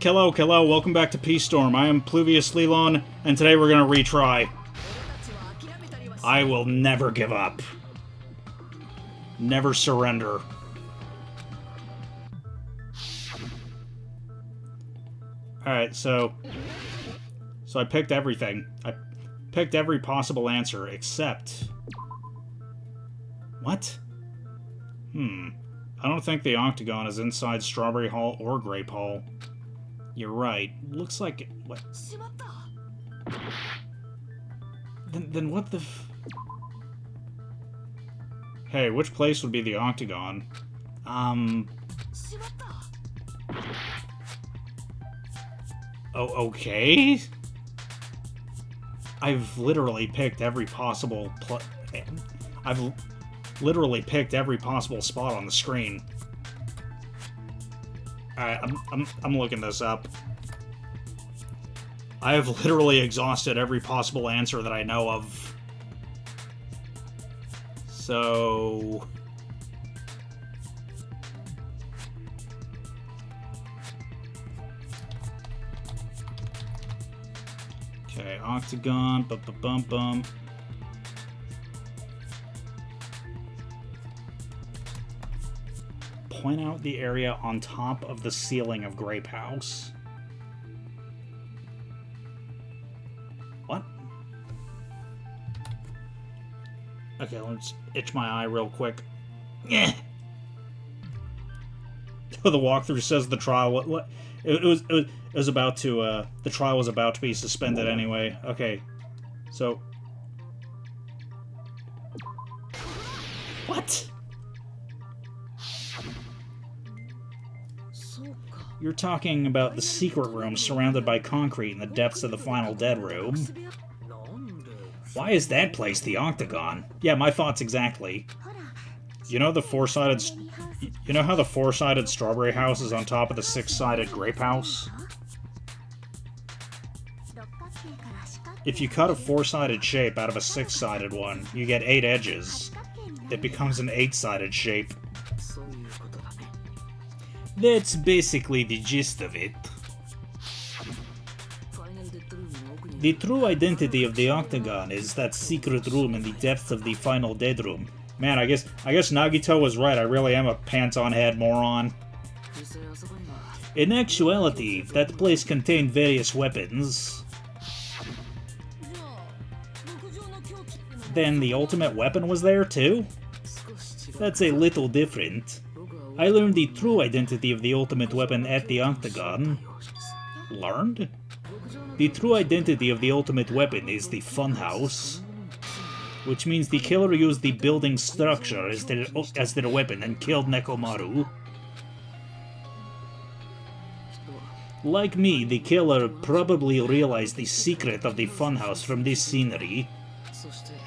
Hello, welcome back to Peace Storm. I am Pluvius Lilon, and today we're gonna retry. I will never give up. Never surrender. Alright, so I picked everything. I picked every possible answer, except... What? I don't think the octagon is inside Strawberry Hall or Grape Hall. You're right. Looks like it... What? Then what the Hey, which place would be the octagon? Oh, okay? I've literally picked every possible I've literally picked every possible spot on the screen. Alright, I'm looking this up. I have literally exhausted every possible answer that I know of. So... Okay, octagon, bum. Point out the area on top of the ceiling of Grape House. What? Okay, let's itch my eye real quick. Yeah. The walkthrough says the trial. It was about to. The trial was about to be suspended anyway. Okay, so. What? You're talking about the secret room surrounded by concrete in the depths of the final dead room. Why is that place the octagon? Yeah, my thoughts exactly. You know the four-sided... You know how the four-sided Strawberry House is on top of the six-sided Grape House? If you cut a four-sided shape out of a six-sided one, you get 8 edges. It becomes an 8-sided shape. That's basically the gist of it. The true identity of the octagon is that secret room in the depths of the final dead room. Man, I guess Nagito was right. I really am a pants-on-head moron. In actuality, that place contained various weapons. Then the ultimate weapon was there too? That's a little different. I learned the true identity of the ultimate weapon at the octagon. Learned? The true identity of the ultimate weapon is the funhouse. Which means the killer used the building structure as their weapon and killed Nekomaru. Like me, the killer probably realized the secret of the funhouse from this scenery,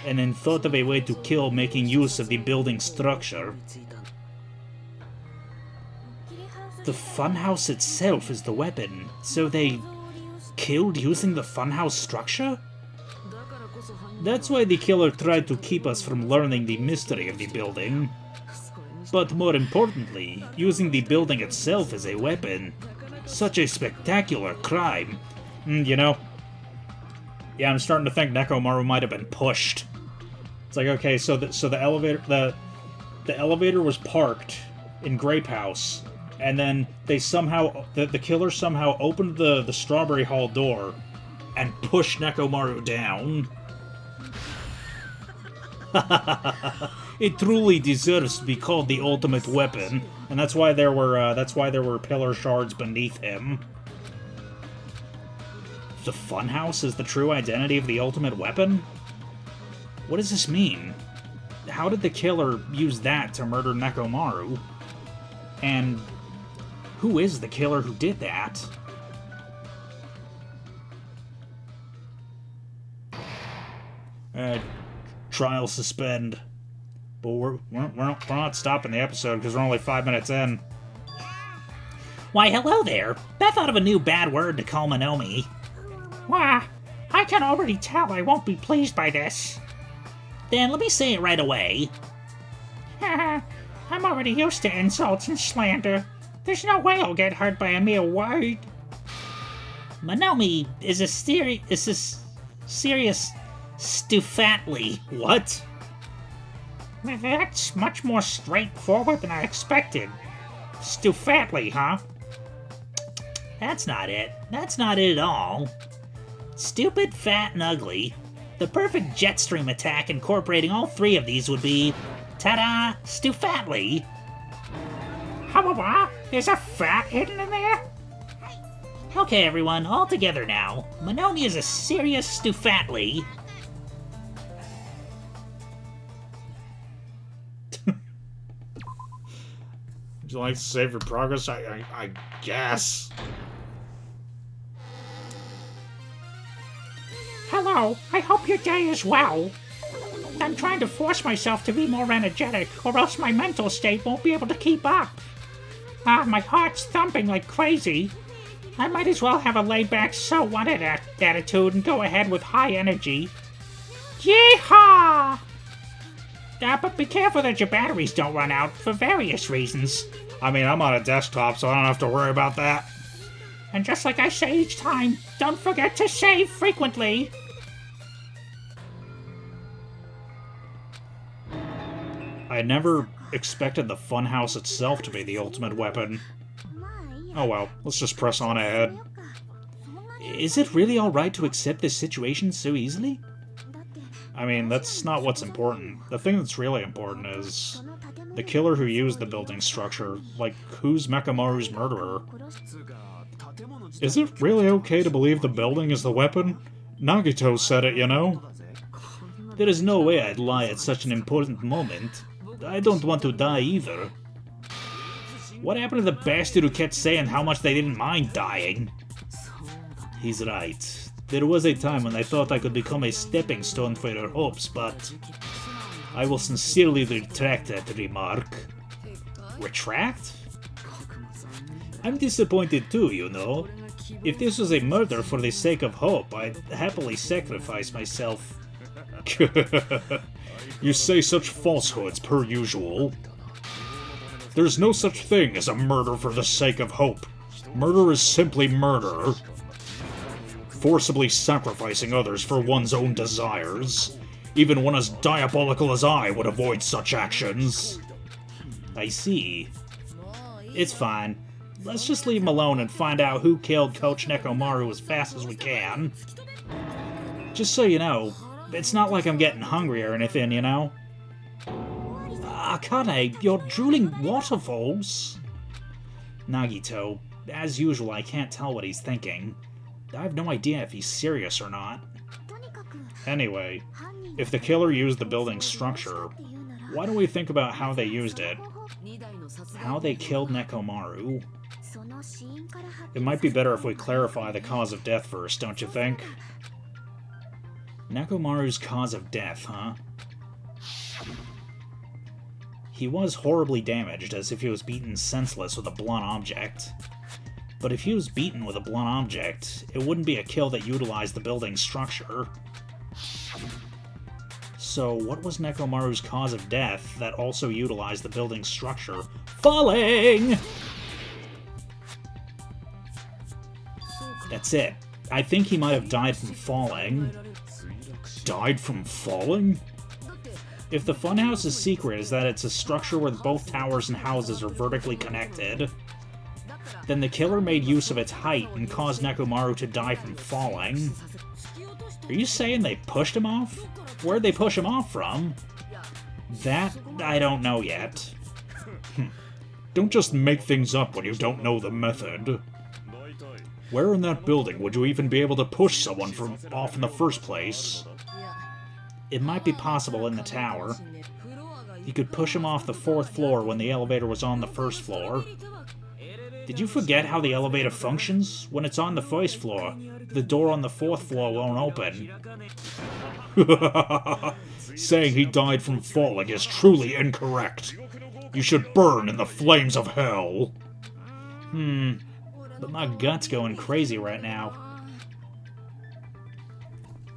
and then thought of a way to kill making use of the building structure. The funhouse itself is the weapon, so they killed using the funhouse structure? That's why the killer tried to keep us from learning the mystery of the building. But more importantly, using the building itself as a weapon. Such a spectacular crime. You know? Yeah, I'm starting to think Nekomaru might have been pushed. It's like, okay, so the elevator was parked in Grape House. And then they somehow, the killer somehow opened the Strawberry Hall door and pushed Nekomaru down. It truly deserves to be called the ultimate weapon, and that's why there were pillar shards beneath him. The funhouse is the true identity of the ultimate weapon? What does this mean? How did the killer use that to murder Nekomaru? And who is the killer who did that? Trial suspend. But we're not stopping the episode because we're only 5 minutes in. Why, hello there. Beth thought of a new bad word to call Monomi. Why, I can already tell I won't be pleased by this. Then let me say it right away. I'm already used to insults and slander. There's no way I'll get hurt by a mere word. Monomi is a serious stufatly. What? That's much more straightforward than I expected. Stufatly, huh? That's not it. That's not it at all. Stupid, fat, and ugly. The perfect jet stream attack incorporating all three of these would be... ta-da! Stufatly! How there's a fat hidden in there? Okay, everyone, all together now. Monomi is a serious stufatly. Would you like to save your progress? I guess. Hello, I hope your day is well. I'm trying to force myself to be more energetic, or else my mental state won't be able to keep up. My heart's thumping like crazy. I might as well have a laid-back so-what attitude and go ahead with high energy. Yeehaw! But be careful that your batteries don't run out, for various reasons. I mean, I'm on a desktop, so I don't have to worry about that. And just like I say each time, don't forget to save frequently. I never expected the funhouse itself to be the ultimate weapon. Oh well, let's just press on ahead. Is it really alright to accept this situation so easily? I mean, that's not what's important. The thing that's really important is the killer who used the building structure. Like, who's Mechamaru's murderer? Is it really okay to believe the building is the weapon? Nagito said it, you know? There is no way I'd lie at such an important moment. I don't want to die either. What happened to the bastard who kept saying how much they didn't mind dying? He's right. There was a time when I thought I could become a stepping stone for your hopes, but I will sincerely retract that remark. Retract? I'm disappointed too, you know. If this was a murder for the sake of hope, I'd happily sacrifice myself. You say such falsehoods per usual. There's no such thing as a murder for the sake of hope. Murder is simply murder. Forcibly sacrificing others for one's own desires. Even one as diabolical as I would avoid such actions. I see. It's fine. Let's just leave him alone and find out who killed Coach Nekomaru as fast as we can. Just so you know, it's not like I'm getting hungry or anything, you know? Akane, you're drooling waterfalls? Nagito, as usual, I can't tell what he's thinking. I have no idea if he's serious or not. Anyway, if the killer used the building structure, why don't we think about how they used it? How they killed Nekomaru? It might be better if we clarify the cause of death first, don't you think? Nekomaru's cause of death, huh? He was horribly damaged, as if he was beaten senseless with a blunt object. But if he was beaten with a blunt object, it wouldn't be a kill that utilized the building structure. So what was Nekomaru's cause of death that also utilized the building structure? Falling! That's it. I think he might have died from falling. Died from falling? If the funhouse's secret is that it's a structure where both towers and houses are vertically connected, then the killer made use of its height and caused Nekomaru to die from falling. Are you saying they pushed him off? Where'd they push him off from? That, I don't know yet. Don't just make things up when you don't know the method. Where in that building would you even be able to push someone from off in the first place? It might be possible in the tower. You could push him off the 4th floor when the elevator was on the 1st floor. Did you forget how the elevator functions? When it's on the 1st floor, the door on the 4th floor won't open. Saying he died from falling is truly incorrect. You should burn in the flames of hell. But my gut's going crazy right now.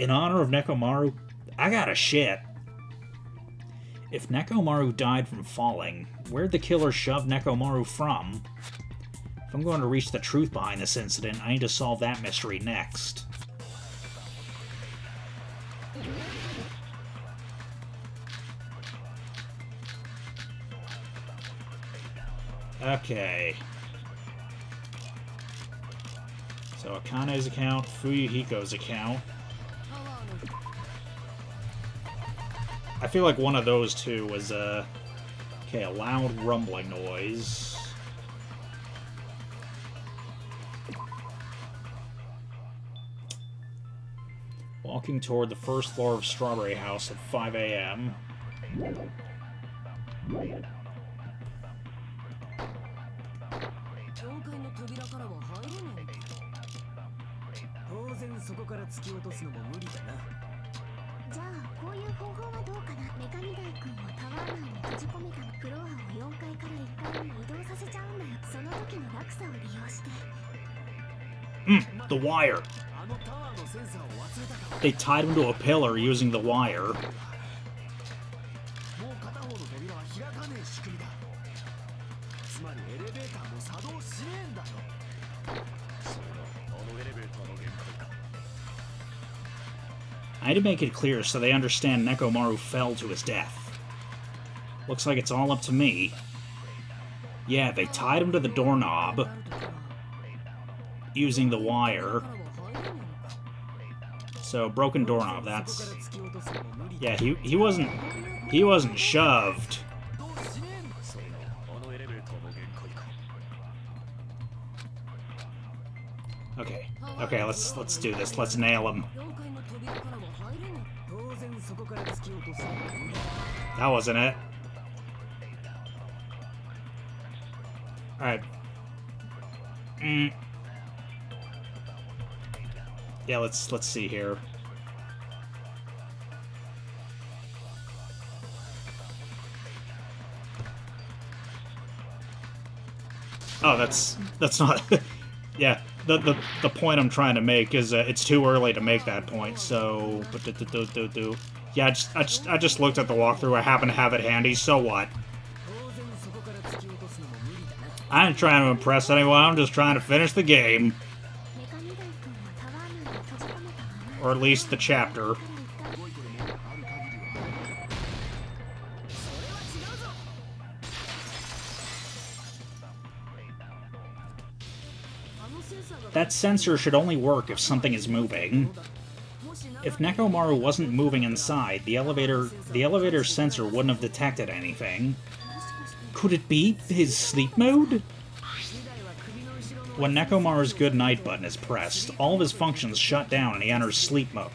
In honor of Nekomaru, I gotta shit. If Nekomaru died from falling, where'd the killer shove Nekomaru from? If I'm going to reach the truth behind this incident, I need to solve that mystery next. Okay. So Akane's account, Fuyuhiko's account. I feel like one of those two was, okay, a loud rumbling noise. Walking toward the first floor of Strawberry House at 5 a.m. The wire. They tied him to a pillar using the wire. I need to make it clear so they understand Nekomaru fell to his death. Looks like it's all up to me. Yeah, they tied him to the doorknob using the wire. So, broken doorknob, that's... Yeah, he wasn't shoved. Okay, let's do this. Let's nail him. That wasn't it. Alright. Yeah, let's see here. Oh, that's not... Yeah, the point I'm trying to make is it's too early to make that point, so... Yeah, I just looked at the walkthrough. I happen to have it handy, so what? I ain't trying to impress anyone, I'm just trying to finish the game. Or at least the chapter. That sensor should only work if something is moving. If Nekomaru wasn't moving inside, the elevator sensor wouldn't have detected anything. Could it be his sleep mode? When Nekomaru's good night button is pressed, all of his functions shut down and he enters sleep mode.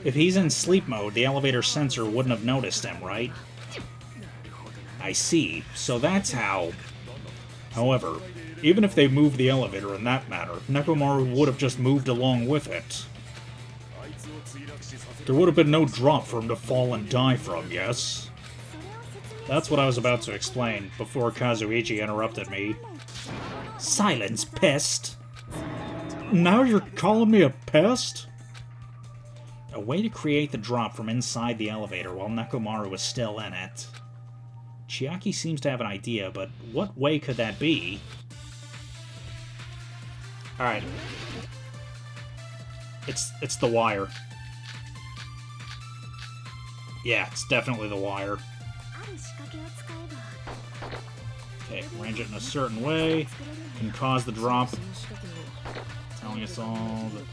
If he's in sleep mode, the elevator sensor wouldn't have noticed him, right? I see, so that's how... However, even if they moved the elevator in that manner, Nekomaru would have just moved along with it. There would have been no drop for him to fall and die from, yes? That's what I was about to explain, before Kazuichi interrupted me. Silence, pest! Now you're calling me a pest? A way to create the drop from inside the elevator while Nekomaru is still in it. Chiaki seems to have an idea, but what way could that be? Alright. It's the wire. Yeah, it's definitely the wire. Okay, arrange it in a certain way. Can cause the drop. Telling us all that...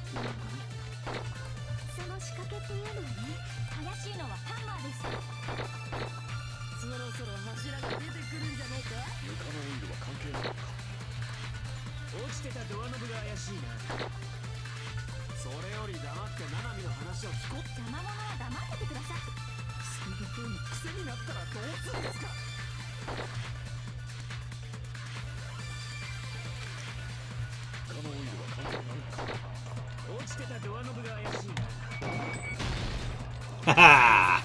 Haha!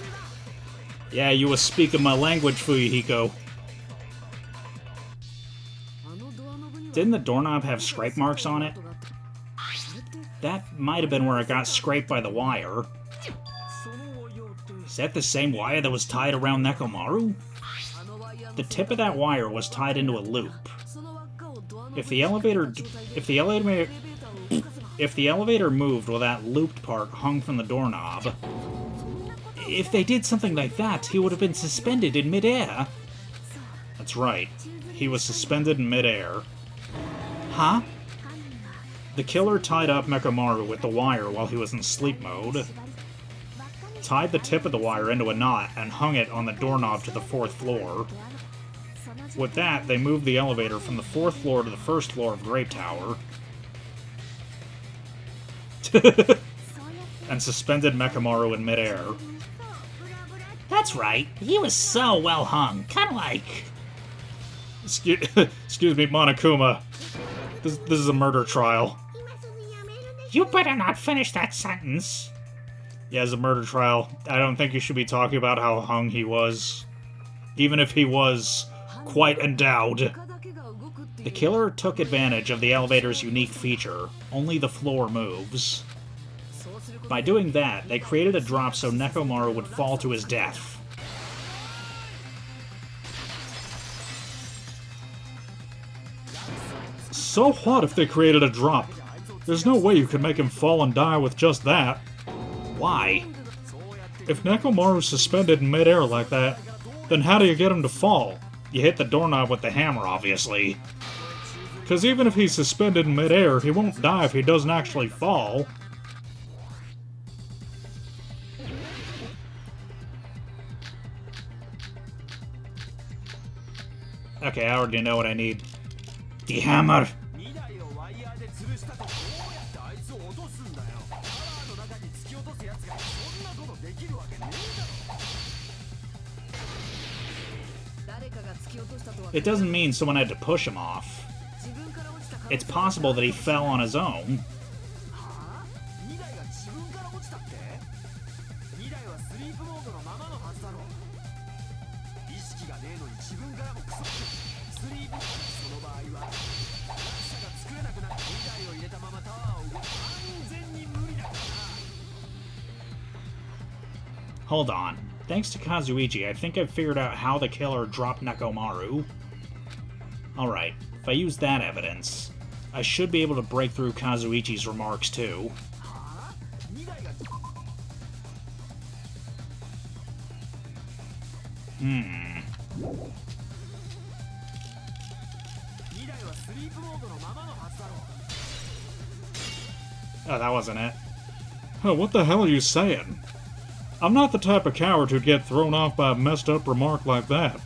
Yeah, you was speaking my language, Fuyuhiko. Didn't the doorknob have scrape marks on it? That might have been where it got scraped by the wire. Is that the same wire that was tied around Nekomaru? The tip of that wire was tied into a loop. If the elevator moved while that looped part hung from the doorknob, if they did something like that, he would have been suspended in midair. That's right. He was suspended in midair. Huh? The killer tied up Mechamaru with the wire while he was in sleep mode, tied the tip of the wire into a knot, and hung it on the doorknob to the 4th floor. With that, they moved the elevator from the 4th floor to the 1st floor of Grape Tower, and suspended Mechamaru in midair. That's right, he was so well hung, kinda like... Excuse me, Monokuma. This is a murder trial. You better not finish that sentence. Yeah, it's a murder trial. I don't think you should be talking about how hung he was. Even if he was quite endowed. The killer took advantage of the elevator's unique feature. Only the floor moves. By doing that, they created a drop so Nekomaru would fall to his death. So what if they created a drop? There's no way you could make him fall and die with just that. Why? If Nekomaru's suspended in midair like that, then how do you get him to fall? You hit the doorknob with the hammer, obviously. Because even if he's suspended in midair, he won't die if he doesn't actually fall. Okay, I already know what I need. The hammer! It doesn't mean someone had to push him off. It's possible that he fell on his own. Hold on. Thanks to Kazuichi, I think I've figured out how the killer dropped Nekomaru. Alright, if I use that evidence, I should be able to break through Kazuichi's remarks too. Oh, that wasn't it. Oh, what the hell are you saying? I'm not the type of coward who'd get thrown off by a messed up remark like that.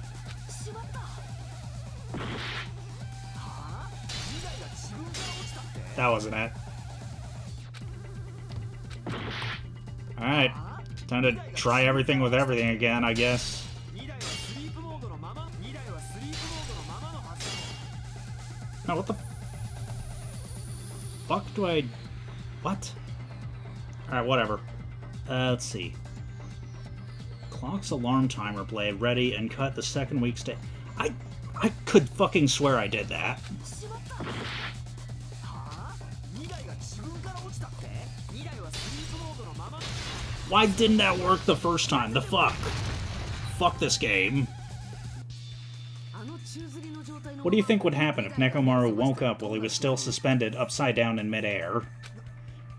That wasn't it. Alright. Time to try everything with everything again, I guess. Now, what the fuck do I... What? Alright, whatever. Let's see. Clock's alarm timer play ready and cut the second week's day. I could fucking swear I did that. Why didn't that work the first time? The fuck? Fuck this game. What do you think would happen if Nekomaru woke up while he was still suspended upside down in midair?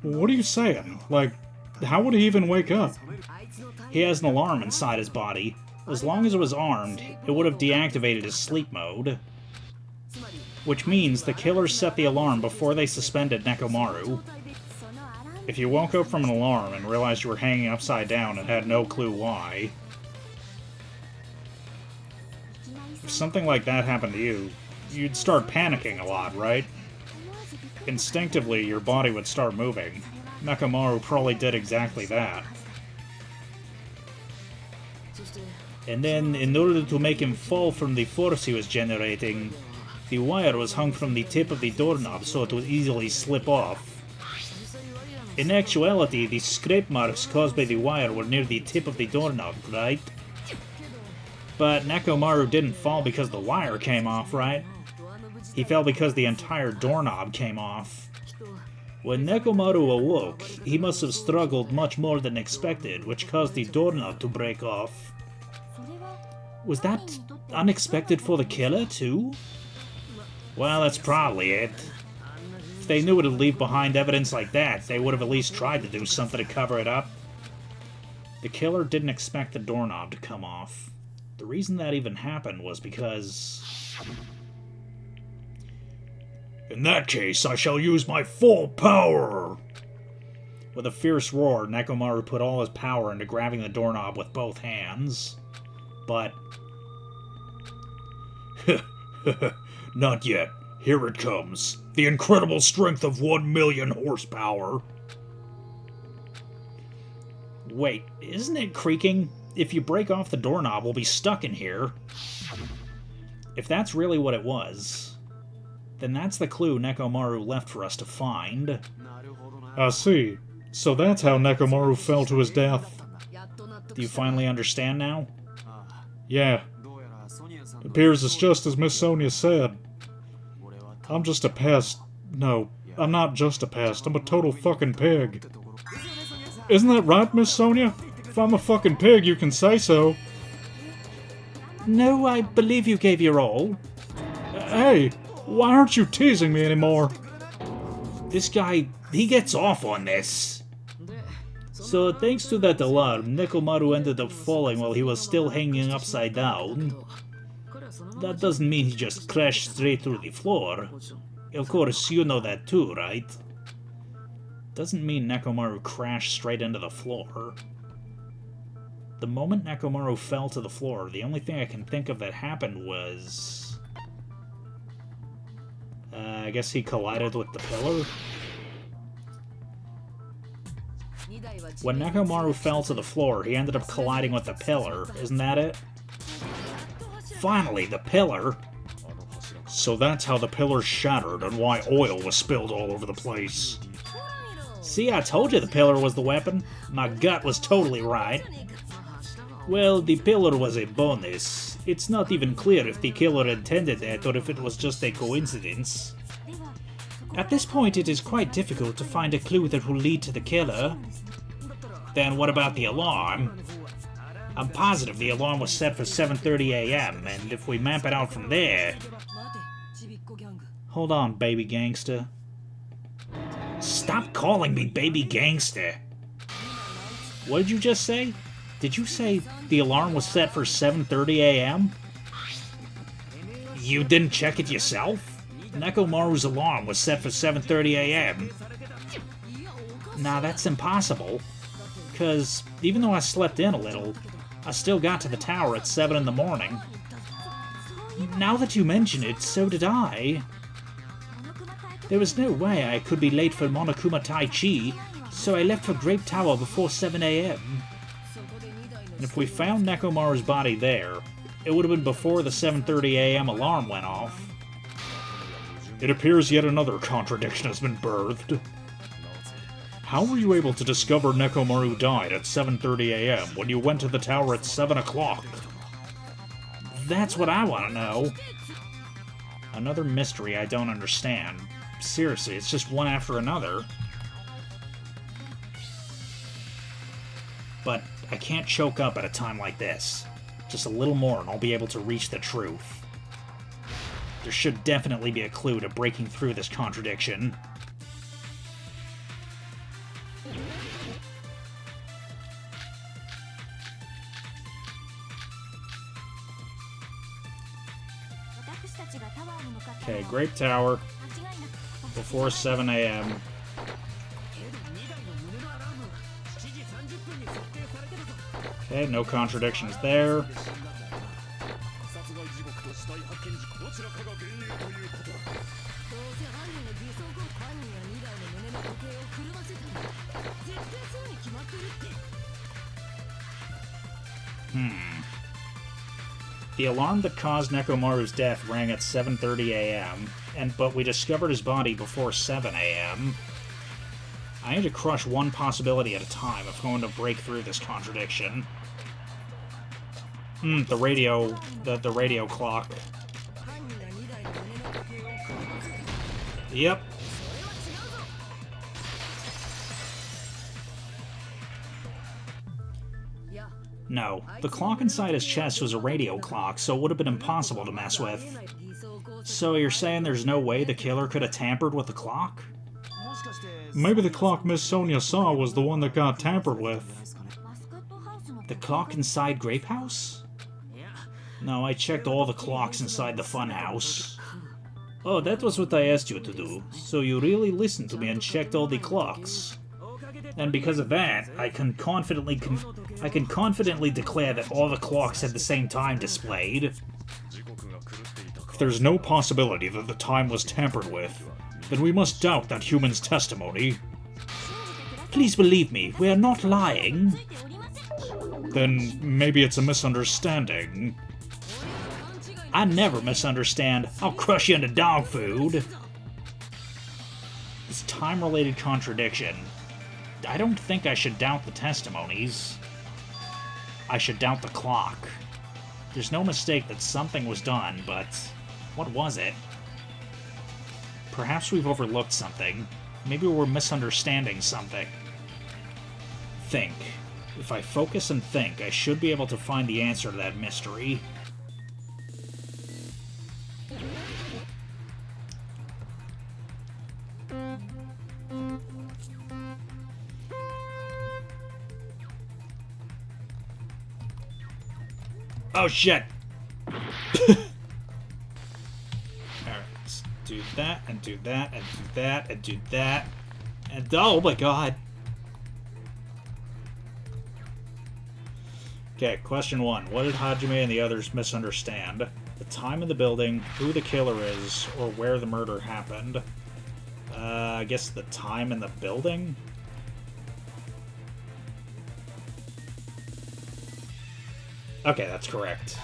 What are you saying? Like, how would he even wake up? He has an alarm inside his body. As long as it was armed, it would have deactivated his sleep mode. Which means the killers set the alarm before they suspended Nekomaru. If you woke up from an alarm and realized you were hanging upside down and had no clue why, if something like that happened to you, you'd start panicking a lot, right? Instinctively, your body would start moving. Nekomaru probably did exactly that. And then, in order to make him fall from the force he was generating, the wire was hung from the tip of the doorknob so it would easily slip off. In actuality, the scrape marks caused by the wire were near the tip of the doorknob, right? But Nekomaru didn't fall because the wire came off, right? He fell because the entire doorknob came off. When Nekomaru awoke, he must have struggled much more than expected, which caused the doorknob to break off. Was that unexpected for the killer, too? Well, that's probably it. If they knew it would leave behind evidence like that, they would have at least tried to do something to cover it up. The killer didn't expect the doorknob to come off. The reason that even happened was because... In that case, I shall use my full power! With a fierce roar, Nekomaru put all his power into grabbing the doorknob with both hands. But... Not yet. Here it comes. The incredible strength of 1,000,000 horsepower. Wait, isn't it creaking? If you break off the doorknob, we'll be stuck in here. If that's really what it was, then that's the clue Nekomaru left for us to find. I see. So that's how Nekomaru fell to his death. Do you finally understand now? Yeah. Appears it's just as Miss Sonia said. I'm just a pest. No, I'm not just a pest. I'm a total fucking pig. Isn't that right, Miss Sonia? If I'm a fucking pig, you can say so. No, I believe you gave your all. Hey, why aren't you teasing me anymore? This guy, he gets off on this. So, thanks to that alarm, Nekomaru ended up falling while he was still hanging upside down. That doesn't mean he just crashed straight through the floor. Of course, you know that too, right? Doesn't mean Nekomaru crashed straight into the floor. The moment Nekomaru fell to the floor, the only thing I can think of that happened was... I guess he collided with the pillar? When Nekomaru fell to the floor, he ended up colliding with the pillar. Isn't that it? Finally, the pillar! So that's how the pillar shattered and why oil was spilled all over the place. See, I told you the pillar was the weapon. My gut was totally right. Well, the pillar was a bonus. It's not even clear if the killer intended that or if it was just a coincidence. At this point, it is quite difficult to find a clue that will lead to the killer. Then what about the alarm? I'm positive the alarm was set for 7:30 AM, and if we map it out from there... Hold on, baby gangster. Stop calling me baby gangster! What did you just say? Did you say the alarm was set for 7:30 AM? You didn't check it yourself? Nekomaru's alarm was set for 7:30 AM. Nah, that's impossible. Because even though I slept in a little, I still got to the tower at 7 in the morning. Now that you mention it, so did I. There was no way I could be late for Monokuma Tai Chi, so I left for Grape Tower before 7 AM. And if we found Nekomaru's body there, it would have been before the 7:30 AM alarm went off. It appears yet another contradiction has been birthed. How were you able to discover Nekomaru died at 7:30 AM when you went to the tower at 7 o'clock? That's what I want to know. Another mystery I don't understand. Seriously, it's just one after another. But I can't choke up at a time like this. Just a little more and I'll be able to reach the truth. There should definitely be a clue to breaking through this contradiction. Okay, Grape Tower. Before 7 AM. Okay, no contradictions there. The alarm that caused Nekomaru's death rang at 7:30 AM, but we discovered his body before 7 AM. I need to crush one possibility at a time if I'm going to break through this contradiction. The radio clock. Yep. No, the clock inside his chest was a radio clock, so it would have been impossible to mess with. So you're saying there's no way the killer could have tampered with the clock? Maybe the clock Miss Sonia saw was the one that got tampered with. The clock inside Grape House? No, I checked all the clocks inside the funhouse. Oh, that was what I asked you to do. So you really listened to me and checked all the clocks. And because of that, I can confidently declare that all the clocks had the same time displayed. If there's no possibility that the time was tampered with, then we must doubt that human's testimony. Please believe me, we are not lying. Then maybe it's a misunderstanding. I never misunderstand. I'll crush you into dog food. This time-related contradiction. I don't think I should doubt the testimonies. I should doubt the clock. There's no mistake that something was done, but what was it? Perhaps we've overlooked something. Maybe we're misunderstanding something. Think. If I focus and think, I should be able to find the answer to that mystery. Oh shit! Alright, let's do that, and do that, and do that, and do that. And oh my god! Okay, question 1. What did Hajime and the others misunderstand? The time in the building, who the killer is, or where the murder happened. I guess the time in the building? Okay, that's correct.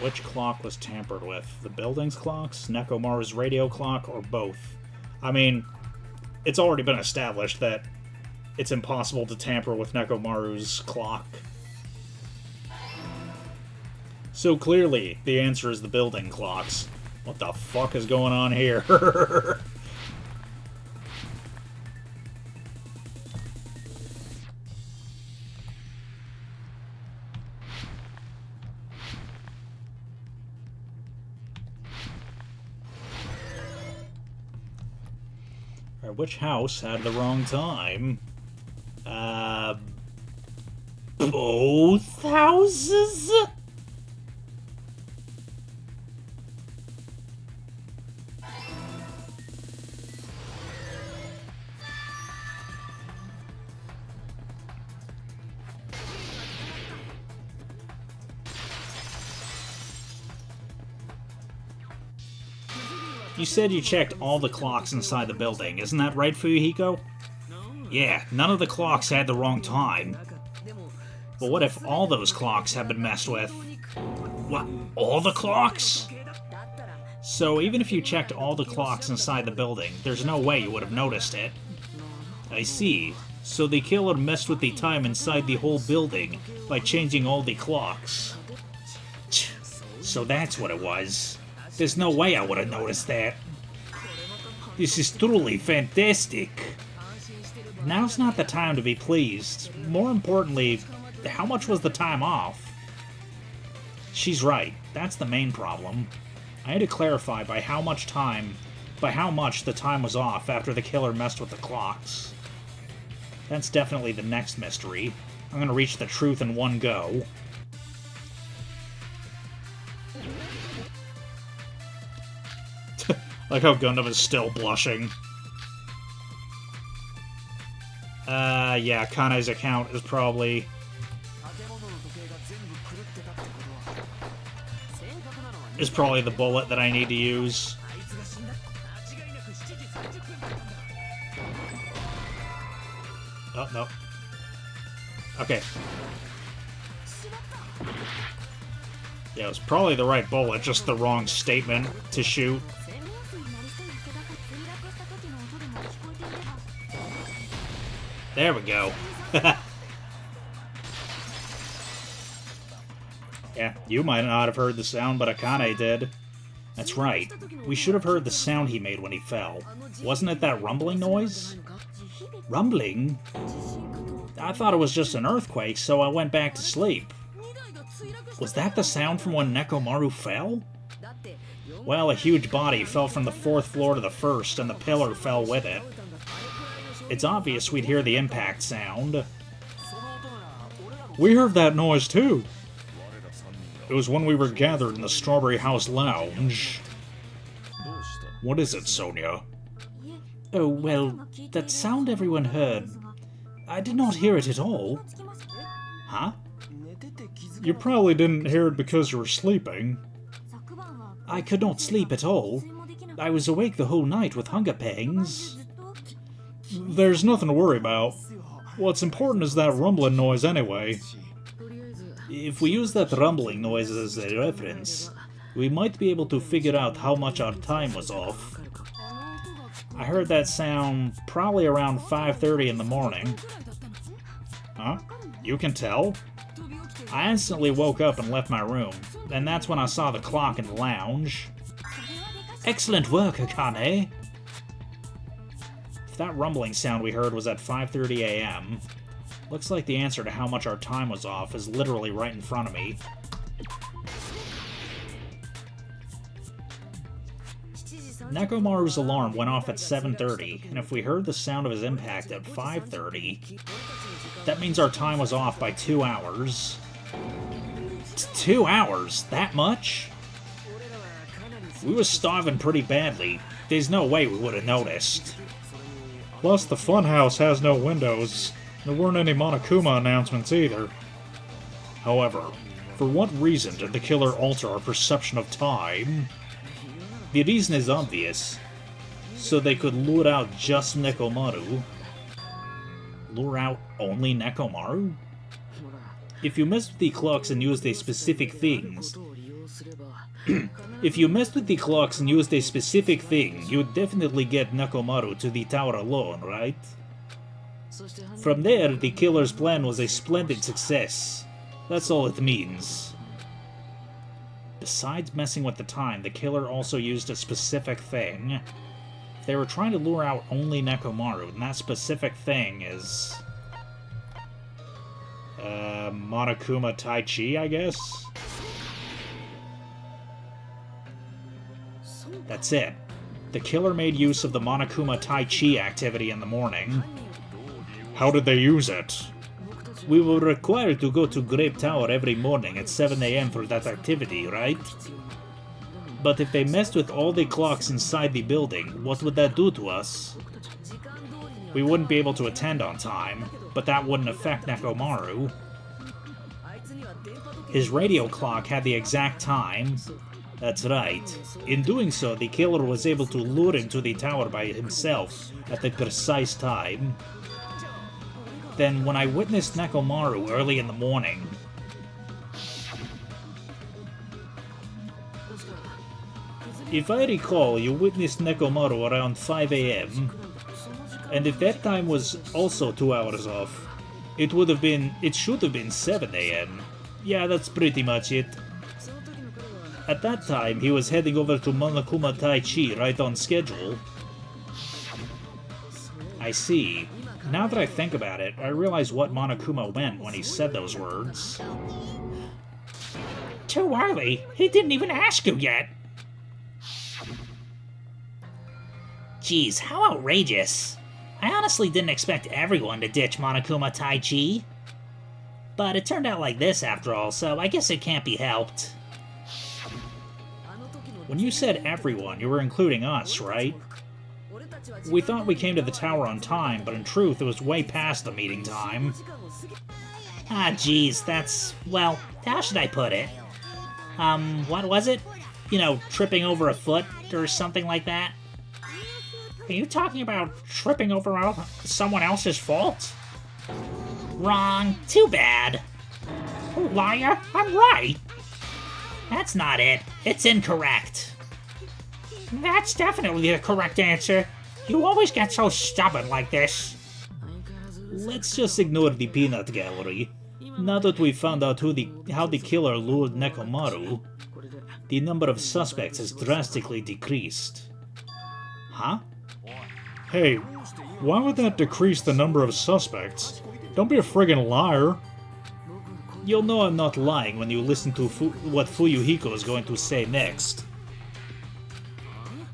Which clock was tampered with? The building's clocks, Nekomaru's radio clock, or both? I mean, it's already been established that it's impossible to tamper with Nekomaru's clock. So clearly, the answer is the building clocks. What the fuck is going on here? Which house had the wrong time? Both houses? You said you checked all the clocks inside the building, isn't that right, Fuyuhiko? Yeah, none of the clocks had the wrong time. But what if all those clocks have been messed with? What, all the clocks? So even if you checked all the clocks inside the building, there's no way you would have noticed it. I see. So the killer messed with the time inside the whole building by changing all the clocks. So that's what it was. There's no way I would have noticed that. This is truly fantastic. Now's not the time to be pleased. More importantly, how much was the time off? She's right. That's the main problem. I had to clarify by how much the time was off after the killer messed with the clocks. That's definitely the next mystery. I'm gonna reach the truth in one go. Like how Gundam is still blushing. Yeah, Kane's account is probably... the bullet that I need to use. Oh, no. Okay. Yeah, it was probably the right bullet, just the wrong statement to shoot. There we go. Yeah, you might not have heard the sound, but Akane did. That's right. We should have heard the sound he made when he fell. Wasn't it that rumbling noise? Rumbling? I thought it was just an earthquake, so I went back to sleep. Was that the sound from when Nekomaru fell? Well, a huge body fell from the 4th floor to the 1st, and the pillar fell with it. It's obvious we'd hear the impact sound. We heard that noise too. It was when we were gathered in the Strawberry House lounge. What is it, Sonia? Oh, well, that sound everyone heard. I did not hear it at all. Huh? You probably didn't hear it because you were sleeping. I could not sleep at all. I was awake the whole night with hunger pangs. There's nothing to worry about. What's important is that rumbling noise anyway. If we use that rumbling noise as a reference, we might be able to figure out how much our time was off. I heard that sound probably around 5:30 in the morning. Huh? You can tell? I instantly woke up and left my room, and that's when I saw the clock in the lounge. Excellent work, Akane! If that rumbling sound we heard was at 5:30 a.m., looks like the answer to how much our time was off is literally right in front of me. Nekomaru's alarm went off at 7:30, and if we heard the sound of his impact at 5:30, that means our time was off by 2 hours. 2 hours? That much? We was starving pretty badly. There's no way we would have noticed. Plus, the funhouse has no windows. There weren't any Monokuma announcements either. However, for what reason did the killer alter our perception of time? The reason is obvious. So they could lure out just Nekomaru. Lure out only Nekomaru? If you messed with the clocks and used a specific things... If you messed with the clocks and used a specific thing, you'd definitely get Nekomaru to the tower alone, right? From there, the killer's plan was a splendid success. That's all it means. Besides messing with the time, the killer also used a specific thing. If they were trying to lure out only Nekomaru, then that specific thing is... Monokuma Tai Chi, I guess? That's it. The killer made use of the Monokuma Tai Chi activity in the morning. How did they use it? We were required to go to Grape Tower every morning at 7 AM for that activity, right? But if they messed with all the clocks inside the building, what would that do to us? We wouldn't be able to attend on time, but that wouldn't affect Nekomaru. His radio clock had the exact time. That's right. In doing so, the killer was able to lure him to the tower by himself at the precise time. Then, when I witnessed Nekomaru early in the morning... If I recall, you witnessed Nekomaru around 5 AM, and if that time was also 2 hours off, it should have been 7 AM. Yeah, that's pretty much it. At that time, he was heading over to Monokuma Tai Chi right on schedule. I see. Now that I think about it, I realize what Monokuma meant when he said those words. Too early? He didn't even ask you yet! Jeez, how outrageous. I honestly didn't expect everyone to ditch Monokuma Tai Chi. But it turned out like this after all, so I guess it can't be helped. When you said everyone, you were including us, right? We thought we came to the tower on time, but in truth, it was way past the meeting time. Ah, jeez, that's... well, how should I put it? What was it? You know, tripping over a foot, or something like that? Are you talking about tripping over someone else's fault? Wrong. Too bad. Liar, I'm right. That's not it. It's incorrect. That's definitely the correct answer. You always get so stubborn like this. Let's just ignore the peanut gallery. Now that we've found out how the killer lured Nekomaru, the number of suspects has drastically decreased. Huh? Hey, why would that decrease the number of suspects? Don't be a friggin' liar. You'll know I'm not lying when you listen to what Fuyuhiko is going to say next.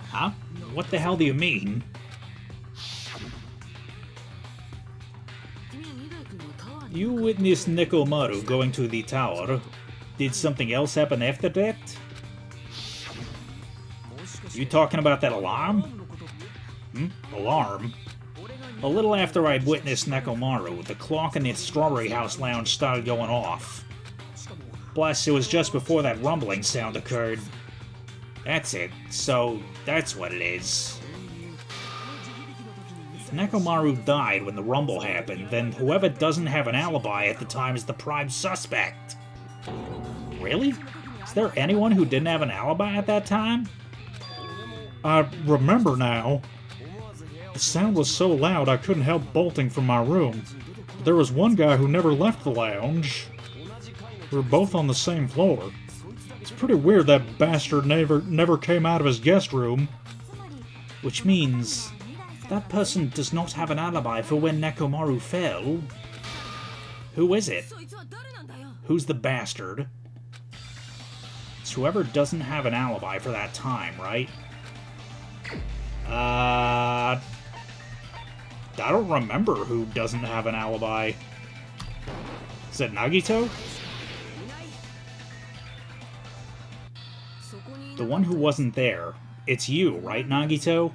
Huh? What the hell do you mean? You witnessed Nekomaru going to the tower. Did something else happen after that? You talking about that alarm? Alarm? A little after I'd witnessed Nekomaru, the clock in the Strawberry House lounge started going off. Plus, it was just before that rumbling sound occurred. That's it. So, that's what it is. If Nekomaru died when the rumble happened, then whoever doesn't have an alibi at the time is the prime suspect. Really? Is there anyone who didn't have an alibi at that time? I remember now. The sound was so loud I couldn't help bolting from my room. But there was one guy who never left the lounge. We were both on the same floor. It's pretty weird that bastard never came out of his guest room. Which means that person does not have an alibi for when Nekomaru fell. Who is it? Who's the bastard? It's whoever doesn't have an alibi for that time, right? I don't remember who doesn't have an alibi. Is it Nagito? The one who wasn't there. It's you, right, Nagito?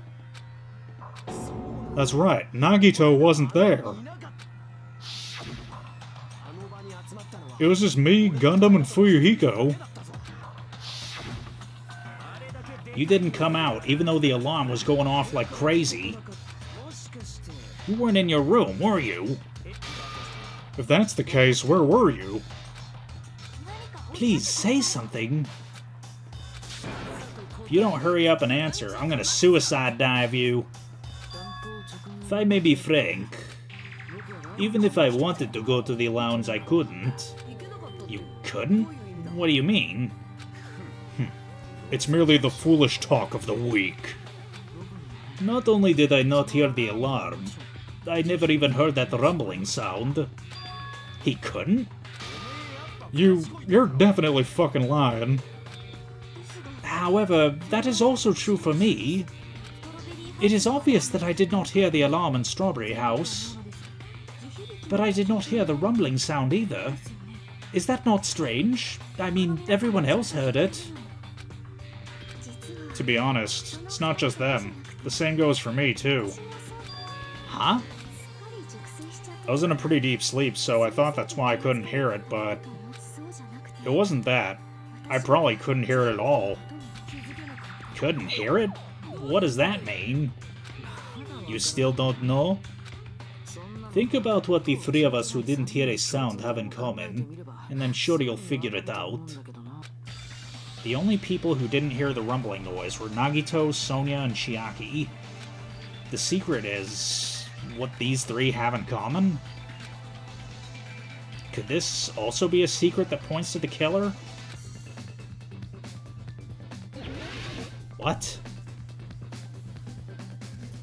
That's right, Nagito wasn't there. It was just me, Gundam, and Fuyuhiko. You didn't come out, even though the alarm was going off like crazy. You weren't in your room, were you? If that's the case, where were you? Please, say something. If you don't hurry up and answer, I'm gonna suicide dive you. If I may be frank, even if I wanted to go to the lounge, I couldn't. You couldn't? What do you mean? It's merely the foolish talk of the weak. Not only did I not hear the alarm, I never even heard that rumbling sound. He couldn't? You're definitely fucking lying. However, that is also true for me. It is obvious that I did not hear the alarm in Strawberry House. But I did not hear the rumbling sound either. Is that not strange? I mean, everyone else heard it. To be honest, it's not just them. The same goes for me, too. Huh? I was in a pretty deep sleep, so I thought that's why I couldn't hear it, but it wasn't that. I probably couldn't hear it at all. Couldn't hear it? What does that mean? You still don't know? Think about what the three of us who didn't hear a sound have in common, and then sure you'll figure it out. The only people who didn't hear the rumbling noise were Nagito, Sonia, and Chiaki. The secret is what these three have in common? Could this also be a secret that points to the killer? What?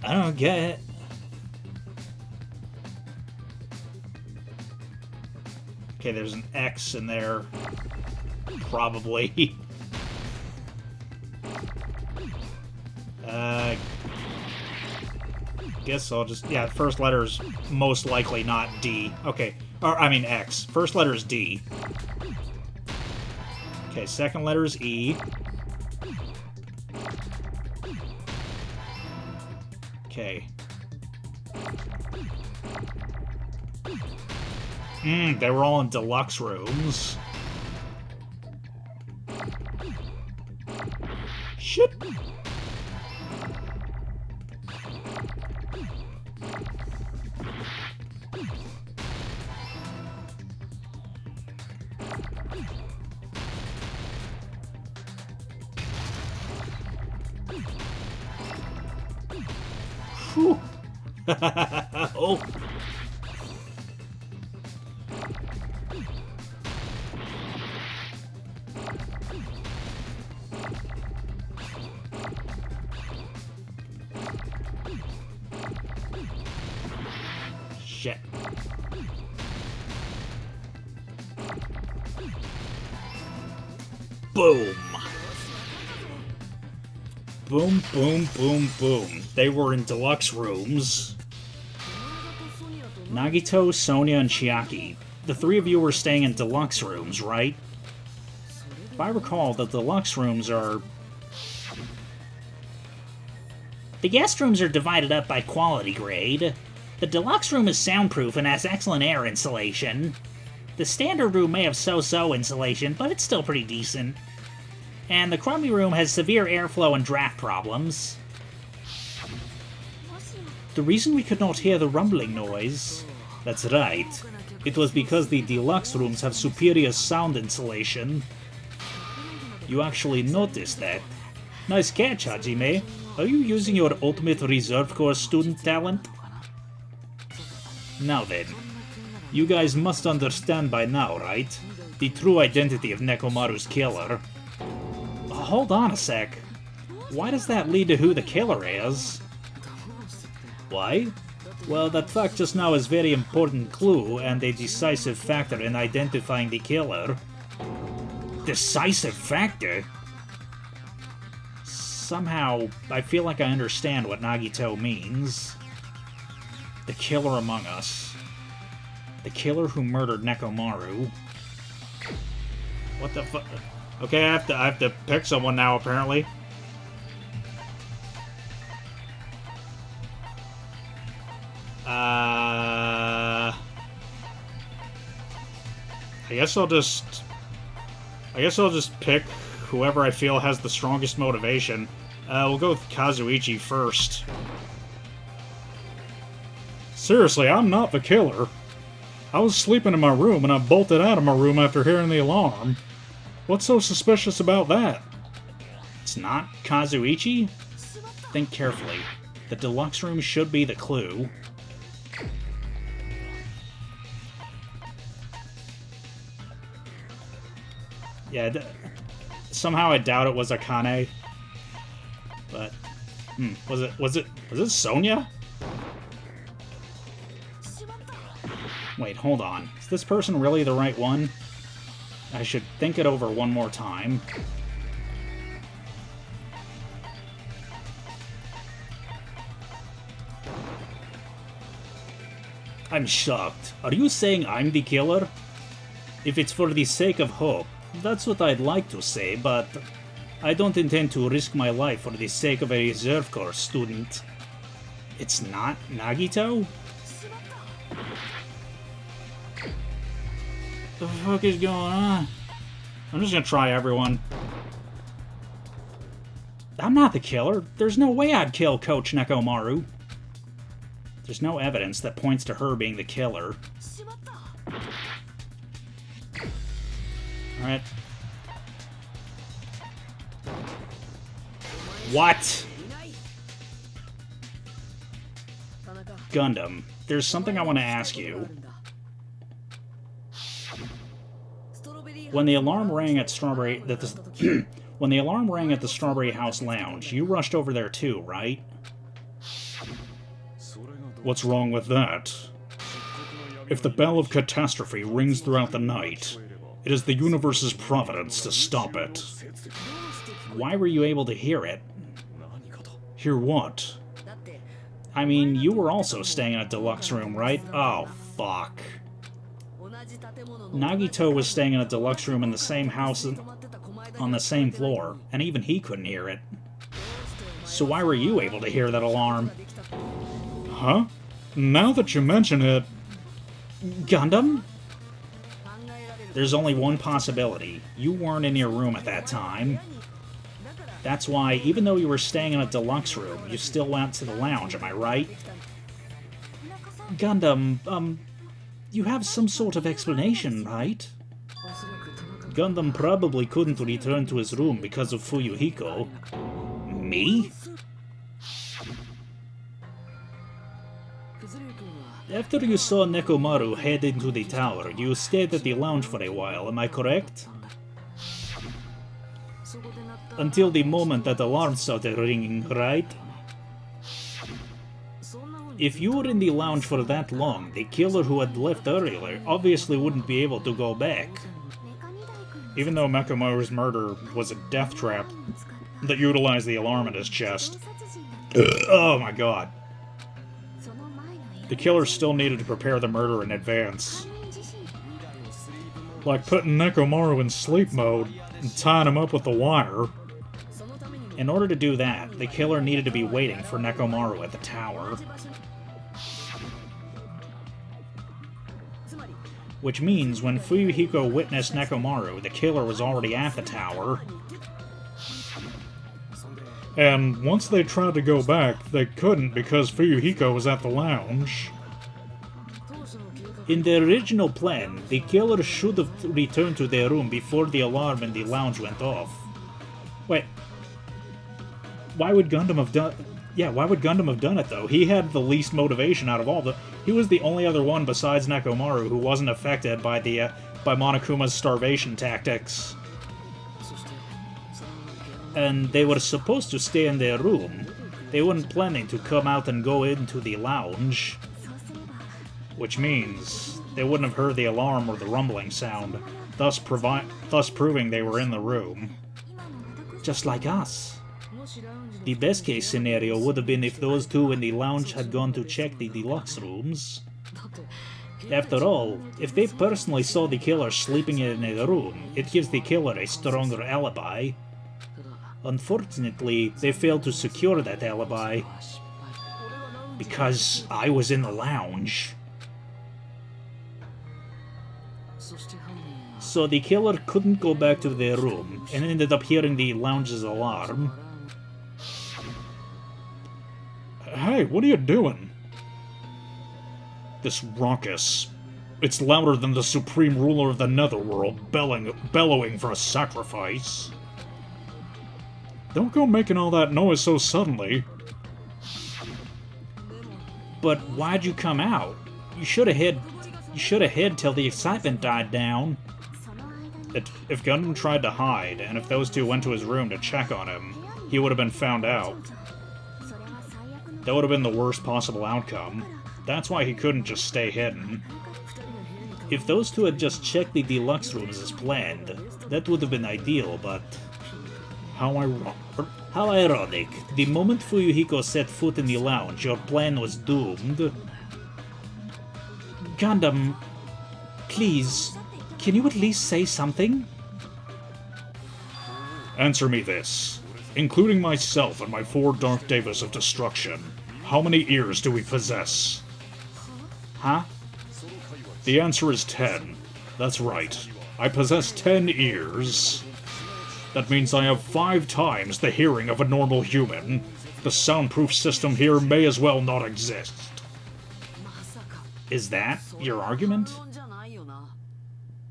I don't get it. Okay, there's an X in there. Probably. Guess I'll just... Yeah, first letter's most likely not D. Okay. Or, I mean X. First letter is D. Okay, second letter is E. Okay. They were all in deluxe rooms. Shit! Whew. Oh. shit. Boom! Boom, boom, boom, boom. They were in deluxe rooms. Nagito, Sonia, and Chiaki. The three of you were staying in deluxe rooms, right? If I recall, the deluxe rooms are... The guest rooms are divided up by quality grade. The deluxe room is soundproof and has excellent air insulation. The standard room may have so-so insulation, but it's still pretty decent. And the crummy room has severe airflow and draft problems. The reason we could not hear the rumbling noise... That's right. It was because the deluxe rooms have superior sound insulation. You actually noticed that. Nice catch, Hajime. Are you using your ultimate reserve corps student talent? Now then, you guys must understand by now, right? The true identity of Nekomaru's killer. Hold on a sec. Why does that lead to who the killer is? Why? Well, that fact just now is a very important clue and a decisive factor in identifying the killer. Decisive factor? Somehow, I feel like I understand what Nagito means. The killer among us. The killer who murdered Nekomaru. What the fuck? Okay, I have to pick someone now, apparently. I guess I'll just pick whoever I feel has the strongest motivation. We'll go with Kazuichi first. Seriously, I'm not the killer. I was sleeping in my room and I bolted out of my room after hearing the alarm. What's so suspicious about that? It's not Kazuichi? Think carefully. The deluxe room should be the clue. Yeah, somehow I doubt it was Akane. But, was it Sonia? Wait, hold on. Is this person really the right one? I should think it over one more time. I'm shocked. Are you saying I'm the killer? If it's for the sake of hope, that's what I'd like to say, but I don't intend to risk my life for the sake of a reserve corps student. It's not Nagito? What the fuck is going on? I'm just gonna try everyone. I'm not the killer. There's no way I'd kill Coach Nekomaru. There's no evidence that points to her being the killer. Alright. What? Gundam, there's something I want to ask you. When the alarm rang at when the alarm rang at the Strawberry House Lounge, you rushed over there too, right? What's wrong with that? If the bell of catastrophe rings throughout the night, it is the universe's providence to stop it. Why were you able to hear it? Hear what? I mean, you were also staying in a deluxe room, right? Oh, fuck. Nagito was staying in a deluxe room in the same house on the same floor, and even he couldn't hear it. So why were you able to hear that alarm? Huh? Now that you mention it... Gundam? There's only one possibility. You weren't in your room at that time. That's why, even though you were staying in a deluxe room, you still went to the lounge, am I right? Gundam, you have some sort of explanation, right? Gundam probably couldn't return to his room because of Fuyuhiko. Me? After you saw Nekomaru head into the tower, you stayed at the lounge for a while, am I correct? Until the moment that the alarm started ringing, right? If you were in the lounge for that long, the killer who had left earlier obviously wouldn't be able to go back. Even though Nekomaru's murder was a death trap that utilized the alarm in his chest. Oh my god. The killer still needed to prepare the murder in advance. Like putting Nekomaru in sleep mode and tying him up with the wire. In order to do that, the killer needed to be waiting for Nekomaru at the tower. Which means when Fuyuhiko witnessed Nekomaru, the killer was already at the tower. And once they tried to go back, they couldn't because Fuyuhiko was at the lounge. In the original plan, the killer should have returned to their room before the alarm in the lounge went off. Wait. Why would Gundam have done... Yeah, why would Gundam have done it, though? He had the least motivation out of all the... He was the only other one besides Nekomaru who wasn't affected by the, by Monokuma's starvation tactics. And they were supposed to stay in their room. They weren't planning to come out and go into the lounge. Which means they wouldn't have heard the alarm or the rumbling sound, thus proving they were in the room. Just like us. The best case scenario would have been if those two in the lounge had gone to check the deluxe rooms. After all, if they personally saw the killer sleeping in a room, it gives the killer a stronger alibi. Unfortunately, they failed to secure that alibi. Because I was in the lounge. So the killer couldn't go back to their room, and ended up hearing the lounge's alarm. Hey, what are you doing? This ruckus. It's louder than the supreme ruler of the netherworld bellowing for a sacrifice. Don't go making all that noise so suddenly. But why'd you come out? You should have hid till the excitement died down. If Gundam tried to hide, and if those two went to his room to check on him, he would have been found out. That would have been the worst possible outcome. That's why he couldn't just stay hidden. If those two had just checked the deluxe rooms as planned, that would have been ideal, but... How ironic. The moment Fuyuhiko set foot in the lounge, your plan was doomed. Gundam, please, can you at least say something? Answer me this. Including myself and my 4 Dark Devas of Destruction, how many ears do we possess? Huh? The answer is 10. That's right. I possess 10 ears. That means I have 5 times the hearing of a normal human. The soundproof system here may as well not exist. Is that your argument?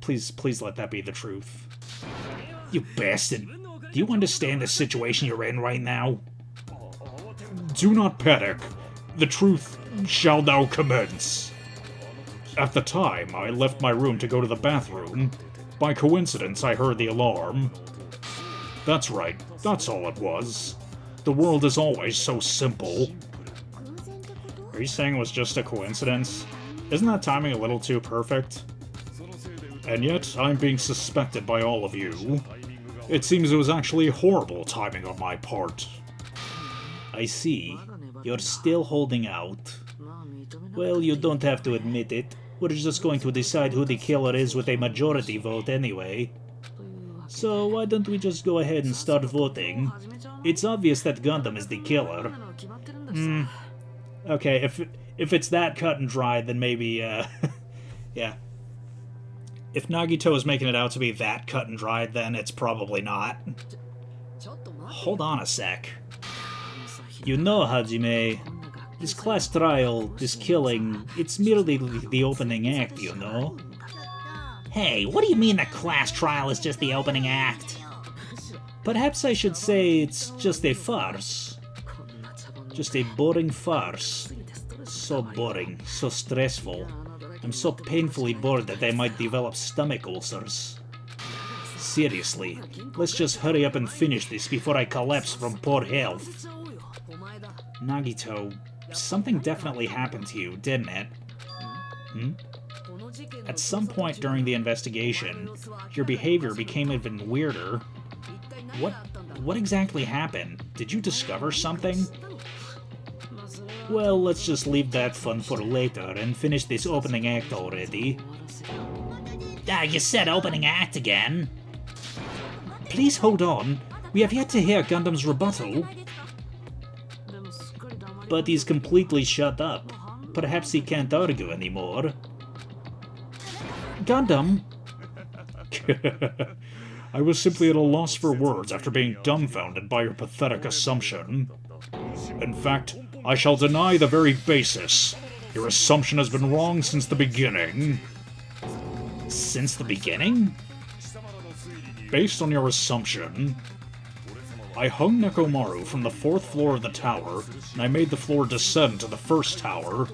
Please let that be the truth. You bastard. Do you understand the situation you're in right now? Do not panic. The truth shall now commence. At the time, I left my room to go to the bathroom. By coincidence, I heard the alarm. That's right, that's all it was. The world is always so simple. Are you saying it was just a coincidence? Isn't that timing a little too perfect? And yet, I'm being suspected by all of you. It seems it was actually horrible timing on my part. I see. You're still holding out. Well, you don't have to admit it. We're just going to decide who the killer is with a majority vote anyway. So why don't we just go ahead and start voting? It's obvious that Gundam is the killer. Okay, if it's that cut and dry, then maybe, yeah. If Nagito is making it out to be that cut and dry, then it's probably not. Hold on a sec. You know, Hajime, this class trial, this killing, it's merely the opening act, you know? Hey, what do you mean the class trial is just the opening act? Perhaps I should say it's just a farce. Just a boring farce. So boring, so stressful. I'm so painfully bored that I might develop stomach ulcers. Seriously, let's just hurry up and finish this before I collapse from poor health. Nagito, something definitely happened to you, didn't it? At some point during the investigation, your behavior became even weirder. What exactly happened? Did you discover something? Well, let's just leave that fun for later and finish this opening act already. Ah, you said opening act again. Please hold on. We have yet to hear Gundam's rebuttal. But he's completely shut up. Perhaps he can't argue anymore. Gundam? I was simply at a loss for words after being dumbfounded by your pathetic assumption. In fact, I shall deny the very basis. Your assumption has been wrong since the beginning. Since the beginning? Based on your assumption, I hung Nekomaru from the 4th floor of the tower, and I made the floor descend to the 1st tower.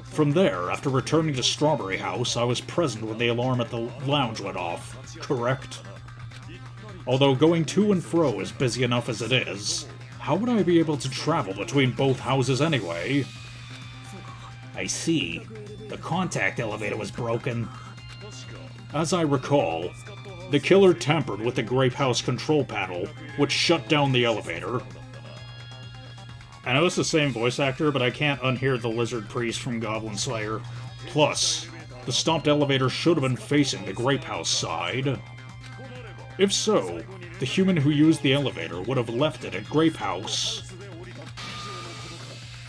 From there, after returning to Strawberry House, I was present when the alarm at the lounge went off, correct? Although going to and fro is busy enough as it is, how would I be able to travel between both houses anyway? I see. The contact elevator was broken. As I recall, the killer tampered with the Grape House control panel, which shut down the elevator. I know it's the same voice actor, but I can't unhear the lizard priest from Goblin Slayer. Plus, the stopped elevator should have been facing the Grape House side. If so, the human who used the elevator would have left it at Grape House.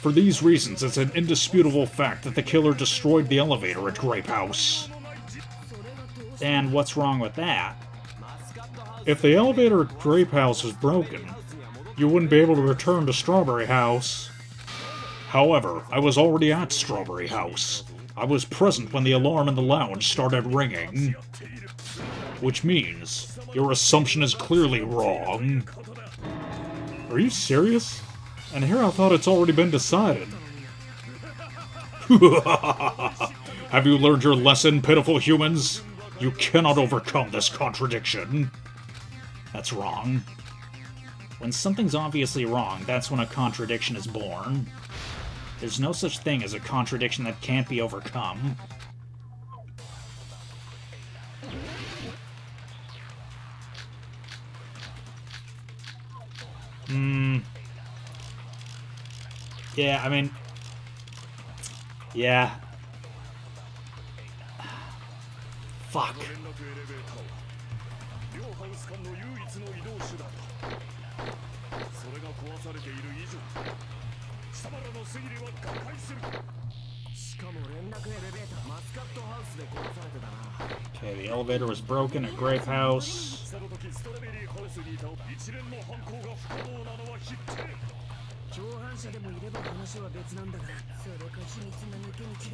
For these reasons, it's an indisputable fact that the killer destroyed the elevator at Grape House. And what's wrong with that? If the elevator at Grape House was broken, you wouldn't be able to return to Strawberry House. However, I was already at Strawberry House. I was present when the alarm in the lounge started ringing. Which means, your assumption is clearly wrong. Are you serious? And here I thought it's already been decided. Have you learned your lesson, pitiful humans? You cannot overcome this contradiction. That's wrong. When something's obviously wrong, that's when a contradiction is born. There's no such thing as a contradiction that can't be overcome. Yeah, I mean... Yeah. Fuck. Okay, the elevator was broken at Grape House.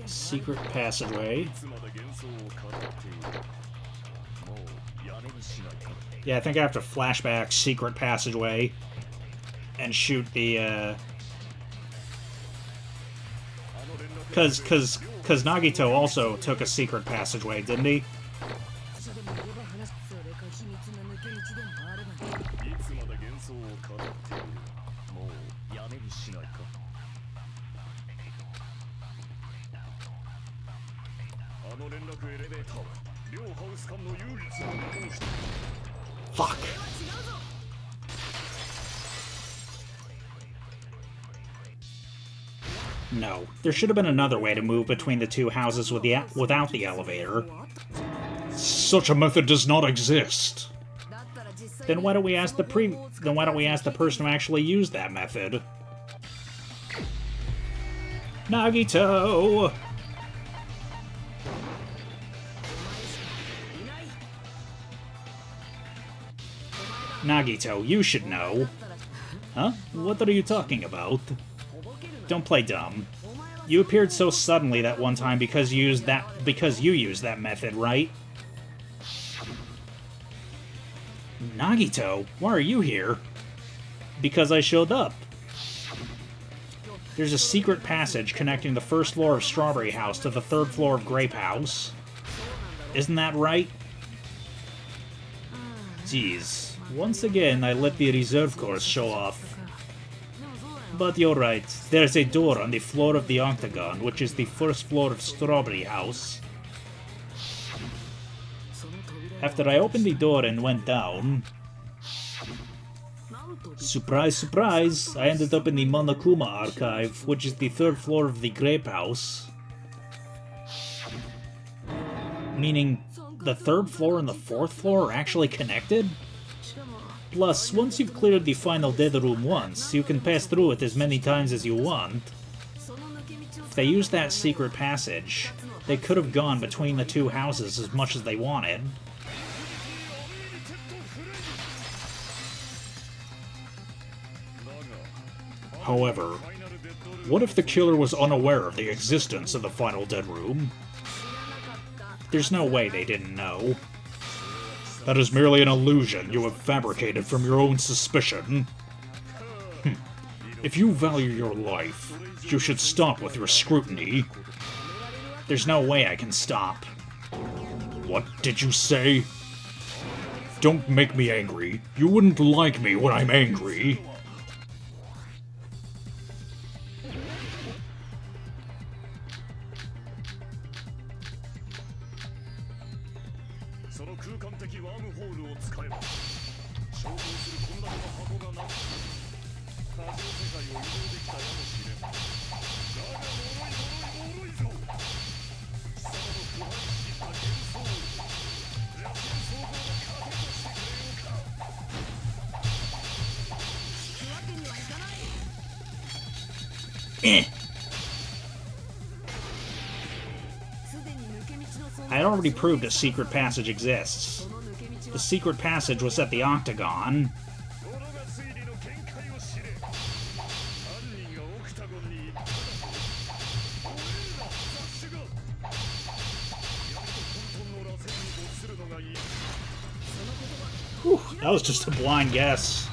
Secret passageway. Yeah, I think I have to flashback secret passageway and shoot the, Cause Nagito also took a secret passageway, didn't he? Fuck. No, there should have been another way to move between the two houses without the elevator. Such a method does not exist. Then why don't we ask the person who actually used that method? Nagito! Nagito, you should know. Huh? What are you talking about? Don't play dumb. You appeared so suddenly that one time because you used that method, right? Nagito, why are you here? Because I showed up. There's a secret passage connecting the 1st floor of Strawberry House to the 3rd floor of Grape House. Isn't that right? Jeez. Once again, I let the reserve course show off. But you're right, there's a door on the floor of the octagon, which is the first floor of Strawberry House. After I opened the door and went down... Surprise, surprise! I ended up in the Monokuma Archive, which is the third floor of the Grape House. Meaning, the third floor and the fourth floor are actually connected? Plus, once you've cleared the final dead room once, you can pass through it as many times as you want. If they used that secret passage, they could have gone between the two houses as much as they wanted. However, what if the killer was unaware of the existence of the final dead room? There's no way they didn't know. That is merely an illusion you have fabricated from your own suspicion. If you value your life, you should stop with your scrutiny. There's no way I can stop. What did you say? Don't make me angry. You wouldn't like me when I'm angry. I already proved a secret passage exists. The secret passage was at the octagon. Whew, that was just a blind guess.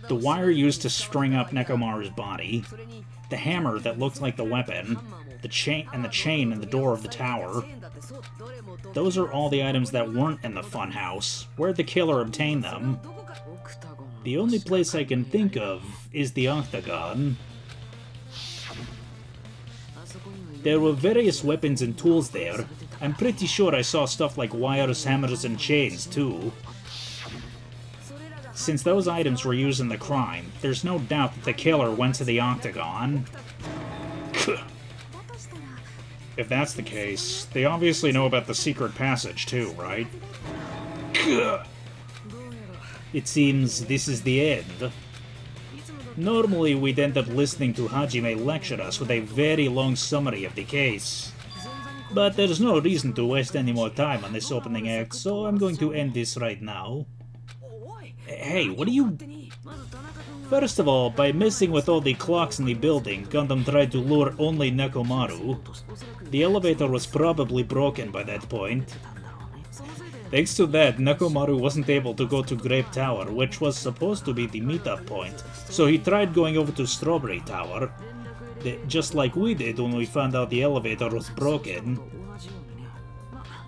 The wire used to string up Nekomaru's body, the hammer that looked like the weapon, the chain in the door of the tower. Those are all the items that weren't in the funhouse. Where'd the killer obtain them? The only place I can think of is the octagon. There were various weapons and tools there. I'm pretty sure I saw stuff like wires, hammers, and chains, too. Since those items were used in the crime, there's no doubt that the killer went to the octagon. If that's the case, they obviously know about the secret passage too, right? It seems this is the end. Normally we'd end up listening to Hajime lecture us with a very long summary of the case. But there's no reason to waste any more time on this opening act, so I'm going to end this right now. Hey, what are you... First of all, by messing with all the clocks in the building, Gundam tried to lure only Nekomaru. The elevator was probably broken by that point. Thanks to that, Nekomaru wasn't able to go to Grape Tower, which was supposed to be the meetup point, so he tried going over to Strawberry Tower. Just like we did when we found out the elevator was broken.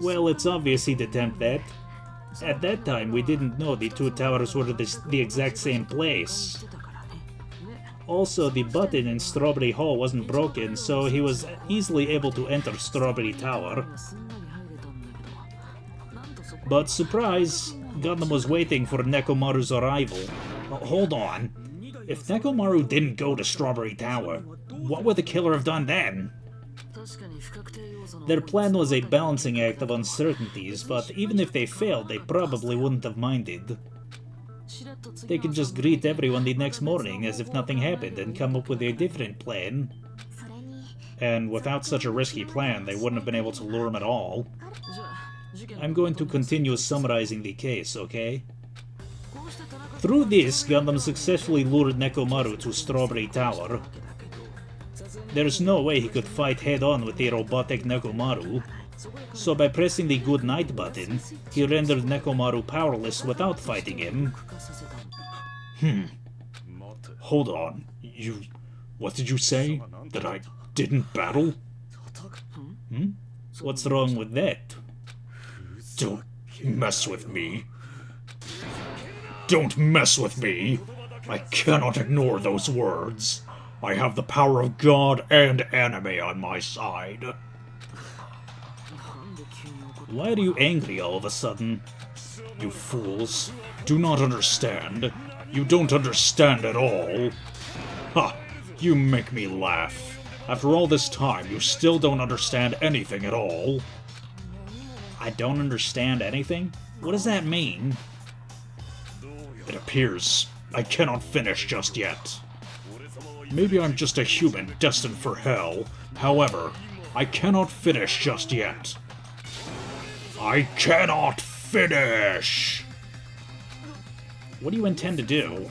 Well, it's obvious he'd attempt that. At that time, we didn't know the two towers were the exact same place. Also, the button in Strawberry Hall wasn't broken, so he was easily able to enter Strawberry Tower. But surprise, Gundam was waiting for Nekomaru's arrival. Hold on. If Nekomaru didn't go to Strawberry Tower, what would the killer have done then? Their plan was a balancing act of uncertainties, but even if they failed, they probably wouldn't have minded. They could just greet everyone the next morning as if nothing happened and come up with a different plan. And without such a risky plan, they wouldn't have been able to lure him at all. I'm going to continue summarizing the case, okay? Through this, Gundam successfully lured Nekomaru to Strawberry Tower. There's no way he could fight head-on with the robotic Nekomaru, so by pressing the good night button, he rendered Nekomaru powerless without fighting him. Hold on. What did you say? That I didn't battle? What's wrong with that? Don't mess with me. Don't mess with me! I cannot ignore those words. I have the power of God and anime on my side. Why are you angry all of a sudden? You fools. Do not understand. You don't understand at all. Ha! You make me laugh. After all this time, you still don't understand anything at all. I don't understand anything? What does that mean? It appears I cannot finish just yet. Maybe I'm just a human destined for hell. However, I cannot finish just yet. I cannot finish! What do you intend to do?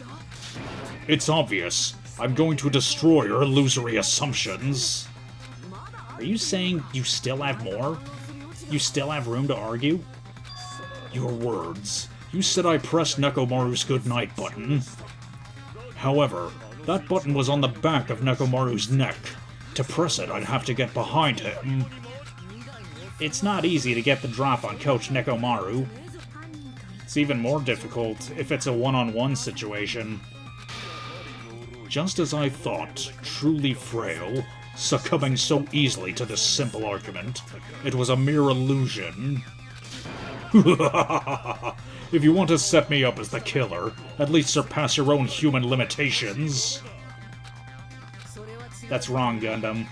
It's obvious. I'm going to destroy your illusory assumptions. Are you saying you still have more? You still have room to argue? Your words. You said I pressed Nekomaru's goodnight button. However, that button was on the back of Nekomaru's neck. To press it, I'd have to get behind him. It's not easy to get the drop on Coach Nekomaru. It's even more difficult if it's a one-on-one situation. Just as I thought, truly frail, succumbing so easily to this simple argument, it was a mere illusion. If you want to set me up as the killer, at least surpass your own human limitations. That's wrong, Gundam.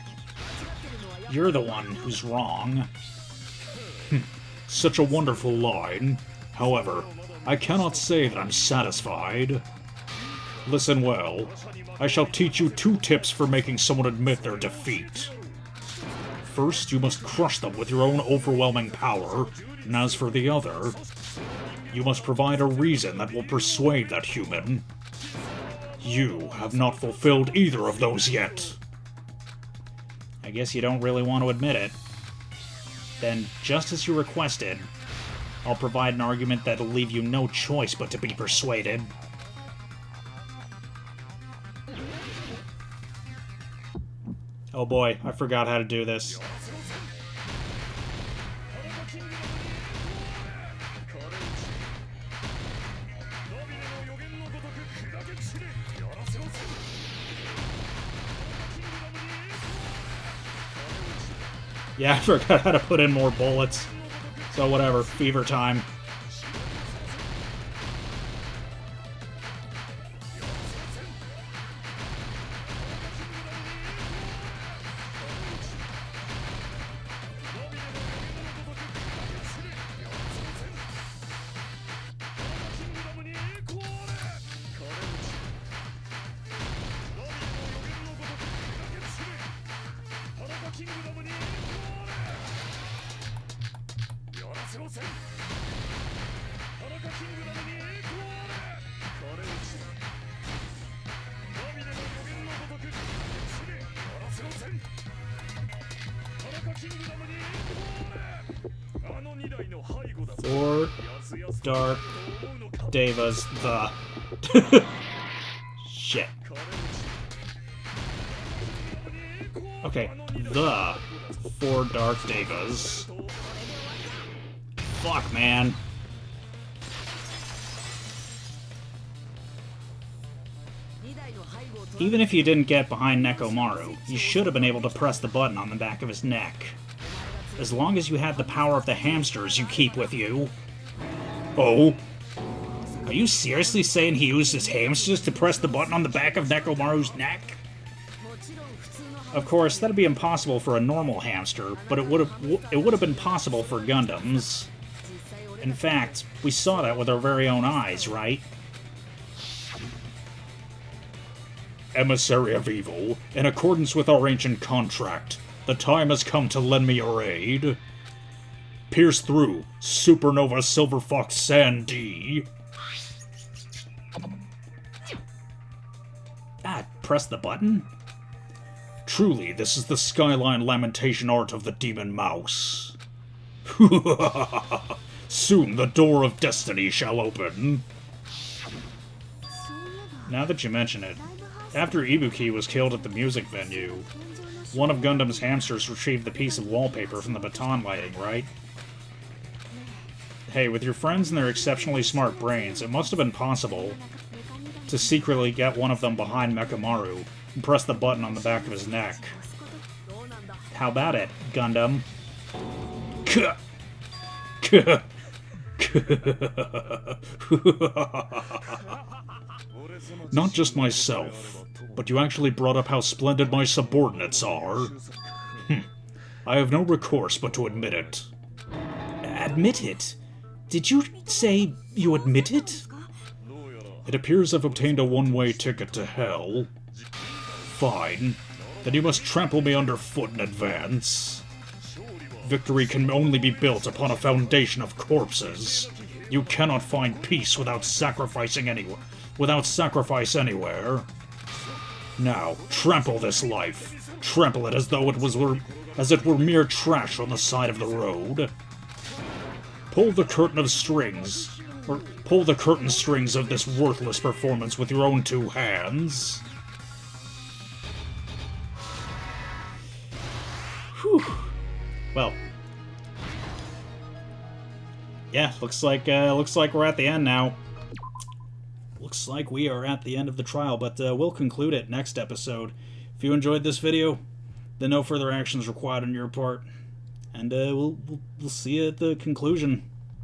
You're the one who's wrong. Such a wonderful line. However, I cannot say that I'm satisfied. Listen well. I shall teach you 2 tips for making someone admit their defeat. First, you must crush them with your own overwhelming power, and as for the other, you must provide a reason that will persuade that human. You have not fulfilled either of those yet. I guess you don't really want to admit it. Then, just as you requested, I'll provide an argument that'll leave you no choice but to be persuaded. Oh boy, I forgot how to do this. Yeah, I forgot how to put in more bullets. So whatever, fever time. Four Dark Devas the shit. Okay, the 4 Dark Devas. Fuck, man. Even if you didn't get behind Nekomaru, you should have been able to press the button on the back of his neck. As long as you had the power of the hamsters you keep with you. Oh? Are you seriously saying he used his hamsters to press the button on the back of Nekomaru's neck? Of course, that'd be impossible for a normal hamster, but it would have been possible for Gundams. In fact, we saw that with our very own eyes, right? Emissary of Evil, in accordance with our ancient contract, the time has come to lend me your aid. Pierce through, Supernova Silver Fox Sandy. Ah, press the button? Truly, this is the Skyline Lamentation art of the Demon Mouse. Soon the door of destiny shall open. Now that you mention it, after Ibuki was killed at the music venue, one of Gundam's hamsters retrieved the piece of wallpaper from the baton lighting, right? Hey, with your friends and their exceptionally smart brains, it must have been possible to secretly get one of them behind Mekamaru and press the button on the back of his neck. How about it, Gundam? Not just myself, but you actually brought up how splendid my subordinates are. I have no recourse but to admit it. Admit it? Did you say you admit it? It appears I've obtained a one-way ticket to hell. Fine. Then you must trample me underfoot in advance. Victory can only be built upon a foundation of corpses. You cannot find peace without sacrifice anywhere. Now, trample this life. Trample it as though it were mere trash on the side of the road. Pull the curtain strings of this worthless performance with your own two hands. Whew. Well, yeah, looks like we're at the end now. Looks like we are at the end of the trial, but we'll conclude it next episode. If you enjoyed this video, then no further actions required on your part, and we'll see you at the conclusion.